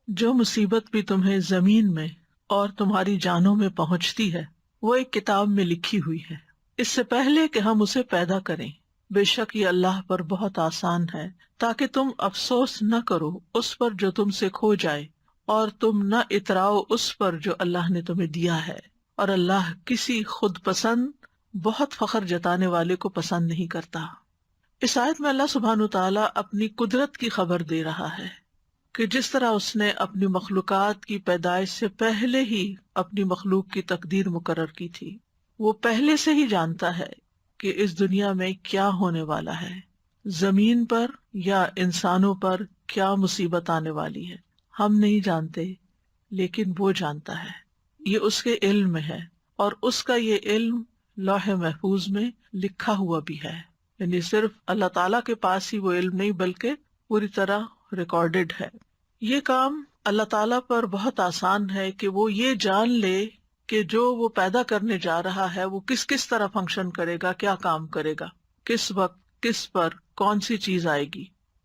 جو مصیبت بھی تمہیں زمین میں اور تمہاری جانوں میں پہنچتی ہے وہ ایک کتاب میں لکھی ہوئی ہے، اس سے پہلے کہ ہم اسے پیدا کریں۔ بے شک یہ اللہ پر بہت آسان ہے، تاکہ تم افسوس نہ کرو اس پر جو تم سے کھو جائے، اور تم نہ اتراؤ اس پر جو اللہ نے تمہیں دیا ہے، اور اللہ کسی خود پسند بہت فخر جتانے والے کو پسند نہیں کرتا۔ اس آیت میں اللہ سبحانہ وتعالیٰ اپنی قدرت کی خبر دے رہا ہے کہ جس طرح اس نے اپنی مخلوقات کی پیدائش سے پہلے ہی اپنی مخلوق کی تقدیر مقرر کی تھی، وہ پہلے سے ہی جانتا ہے کہ اس دنیا میں کیا ہونے والا ہے، زمین پر یا انسانوں پر کیا مصیبت آنے والی ہے۔ ہم نہیں جانتے، لیکن وہ جانتا ہے، یہ اس کے علم میں ہے، اور اس کا یہ علم لوح محفوظ میں لکھا ہوا بھی ہے، یعنی صرف اللہ تعالیٰ کے پاس ہی وہ علم نہیں بلکہ پوری طرح ریکارڈڈ ہے۔ یہ کام اللہ تعالیٰ پر بہت آسان ہے کہ وہ یہ جان لے کہ جو وہ پیدا کرنے جا رہا ہے وہ کس کس طرح فنکشن کرے گا، کیا کام کرے گا، کس وقت، کس پر، کون سی چیز آئے گی،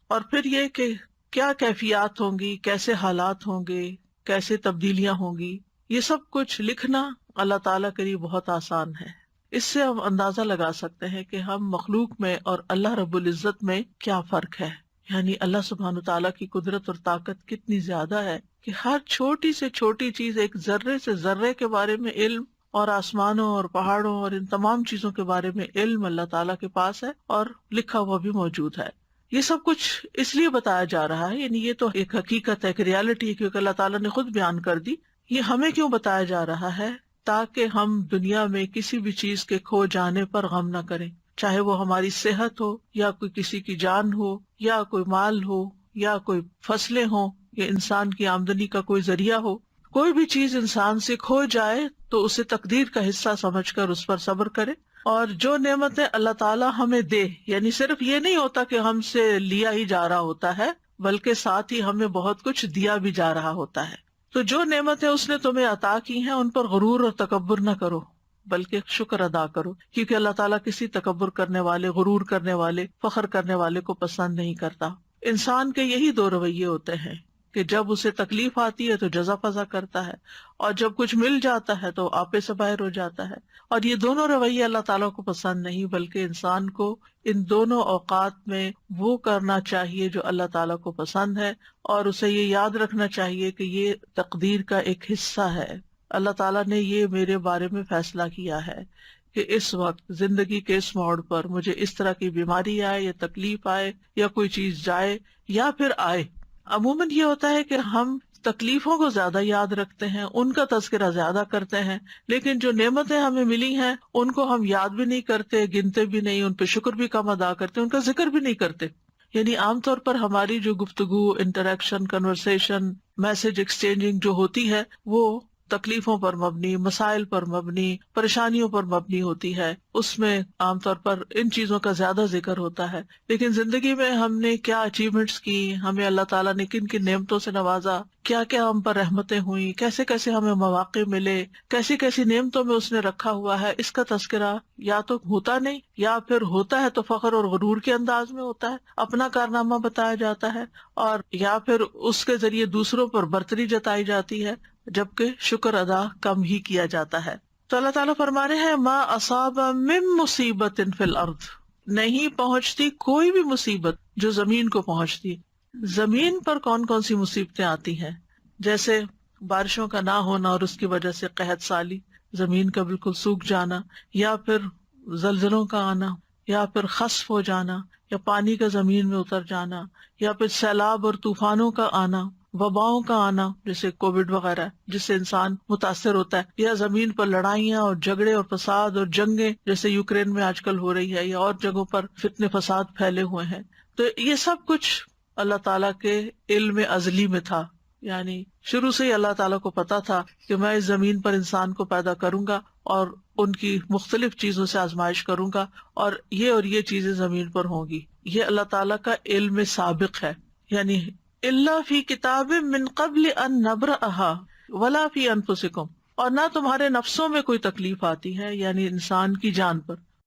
اور پھر یہ کہ کیا کیفیات ہوں گی، کیسے حالات ہوں گے، کیسے تبدیلیاں ہوں گی۔ یہ سب کچھ لکھنا اللہ تعالیٰ کے لیے بہت آسان ہے۔ اس سے ہم اندازہ لگا سکتے ہیں کہ ہم مخلوق میں اور اللہ رب العزت میں کیا فرق ہے، یعنی اللہ سبحانہ تعالیٰ کی قدرت اور طاقت کتنی زیادہ ہے کہ ہر چھوٹی سے چھوٹی چیز، ایک ذرے سے ذرے کے بارے میں علم، اور آسمانوں اور پہاڑوں اور ان تمام چیزوں کے بارے میں علم اللہ تعالیٰ کے پاس ہے، اور لکھا ہوا بھی موجود ہے۔ یہ سب کچھ اس لیے بتایا جا رہا ہے، یعنی یہ تو ایک حقیقت ہے، ایک ریالٹی ہے، کیونکہ اللہ تعالیٰ نے خود بیان کر دی۔ یہ ہمیں کیوں بتایا جا رہا ہے؟ تاکہ ہم دنیا میں کسی بھی چیز کے کھو جانے پر غم نہ کریں، چاہے وہ ہماری صحت ہو، یا کوئی کسی کی جان ہو، یا کوئی مال ہو، یا کوئی فصلیں ہوں، یا انسان کی آمدنی کا کوئی ذریعہ ہو۔ کوئی بھی چیز انسان سے کھو جائے تو اسے تقدیر کا حصہ سمجھ کر اس پر صبر کرے، اور جو نعمتیں اللہ تعالیٰ ہمیں دے، یعنی صرف یہ نہیں ہوتا کہ ہم سے لیا ہی جا رہا ہوتا ہے، بلکہ ساتھ ہی ہمیں بہت کچھ دیا بھی جا رہا ہوتا ہے۔ تو جو نعمتیں اس نے تمہیں عطا کی ہیں ان پر غرور اور تکبر نہ کرو، بلکہ شکر ادا کرو، کیونکہ اللہ تعالیٰ کسی تکبر کرنے والے، غرور کرنے والے، فخر کرنے والے کو پسند نہیں کرتا۔ انسان کے یہی دو رویے ہوتے ہیں کہ جب اسے تکلیف آتی ہے تو جزا فضا کرتا ہے، اور جب کچھ مل جاتا ہے تو آپے سے باہر ہو جاتا ہے۔ اور یہ دونوں رویے اللہ تعالیٰ کو پسند نہیں، بلکہ انسان کو ان دونوں اوقات میں وہ کرنا چاہیے جو اللہ تعالیٰ کو پسند ہے، اور اسے یہ یاد رکھنا چاہیے کہ یہ تقدیر کا ایک حصہ ہے۔ اللہ تعالیٰ نے یہ میرے بارے میں فیصلہ کیا ہے کہ اس وقت زندگی کے اس موڑ پر مجھے اس طرح کی بیماری آئے، یا تکلیف آئے، یا کوئی چیز جائے یا پھر آئے۔ عموماً یہ ہوتا ہے کہ ہم تکلیفوں کو زیادہ یاد رکھتے ہیں، ان کا تذکرہ زیادہ کرتے ہیں، لیکن جو نعمتیں ہمیں ملی ہیں ان کو ہم یاد بھی نہیں کرتے، گنتے بھی نہیں، ان پہ شکر بھی کم ادا کرتے، ان کا ذکر بھی نہیں کرتے۔ یعنی عام طور پر ہماری جو گفتگو، انٹریکشن، کنورسیشن، میسج ایکسچینجنگ جو ہوتی ہے وہ تکلیفوں پر مبنی، مسائل پر مبنی، پریشانیوں پر مبنی ہوتی ہے، اس میں عام طور پر ان چیزوں کا زیادہ ذکر ہوتا ہے۔ لیکن زندگی میں ہم نے کیا اچیومنٹس کی، ہمیں اللہ تعالیٰ نے کن کن نعمتوں سے نوازا، کیا کیا ہم پر رحمتیں ہوئیں، کیسے کیسے ہمیں مواقع ملے، کیسی کیسی نعمتوں میں اس نے رکھا ہوا ہے، اس کا تذکرہ یا تو ہوتا نہیں، یا پھر ہوتا ہے تو فخر اور غرور کے انداز میں ہوتا ہے، اپنا کارنامہ بتایا جاتا ہے، اور یا پھر اس کے ذریعے دوسروں پر برتری جتائی جاتی ہے، جبکہ شکر ادا کم ہی کیا جاتا ہے۔ تو اللہ تعالیٰ فرما رہے ہیں ما اصاب من مصیبت فی الارض، نہیں پہنچتی کوئی بھی مصیبت جو زمین کو پہنچتی۔ زمین پر کون کون سی مصیبتیں آتی ہیں؟ جیسے بارشوں کا نہ ہونا اور اس کی وجہ سے قحط سالی، زمین کا بالکل سوکھ جانا، یا پھر زلزلوں کا آنا، یا پھر خسف ہو جانا، یا پانی کا زمین میں اتر جانا، یا پھر سیلاب اور طوفانوں کا آنا، وباؤں کا آنا جیسے کووڈ وغیرہ جس سے انسان متاثر ہوتا ہے، یا زمین پر لڑائیاں اور جھگڑے اور فساد اور جنگیں جیسے یوکرین میں آج کل ہو رہی ہے، یا اور جگہوں پر فتنے فساد پھیلے ہوئے ہیں۔ تو یہ سب کچھ اللہ تعالیٰ کے علم ازلی میں تھا، یعنی شروع سے ہی اللہ تعالیٰ کو پتا تھا کہ میں اس زمین پر انسان کو پیدا کروں گا اور ان کی مختلف چیزوں سے آزمائش کروں گا، اور یہ چیزیں زمین پر ہوں گی۔ یہ اللہ تعالیٰ کا علم سابق ہے، یعنی الا فی کتاب من قبل ان نبرأها ولا فی انفسکم، اور نہ تمہارے نفسوں میں کوئی تکلیف آتی ہے، یعنی انسان کی جان پر،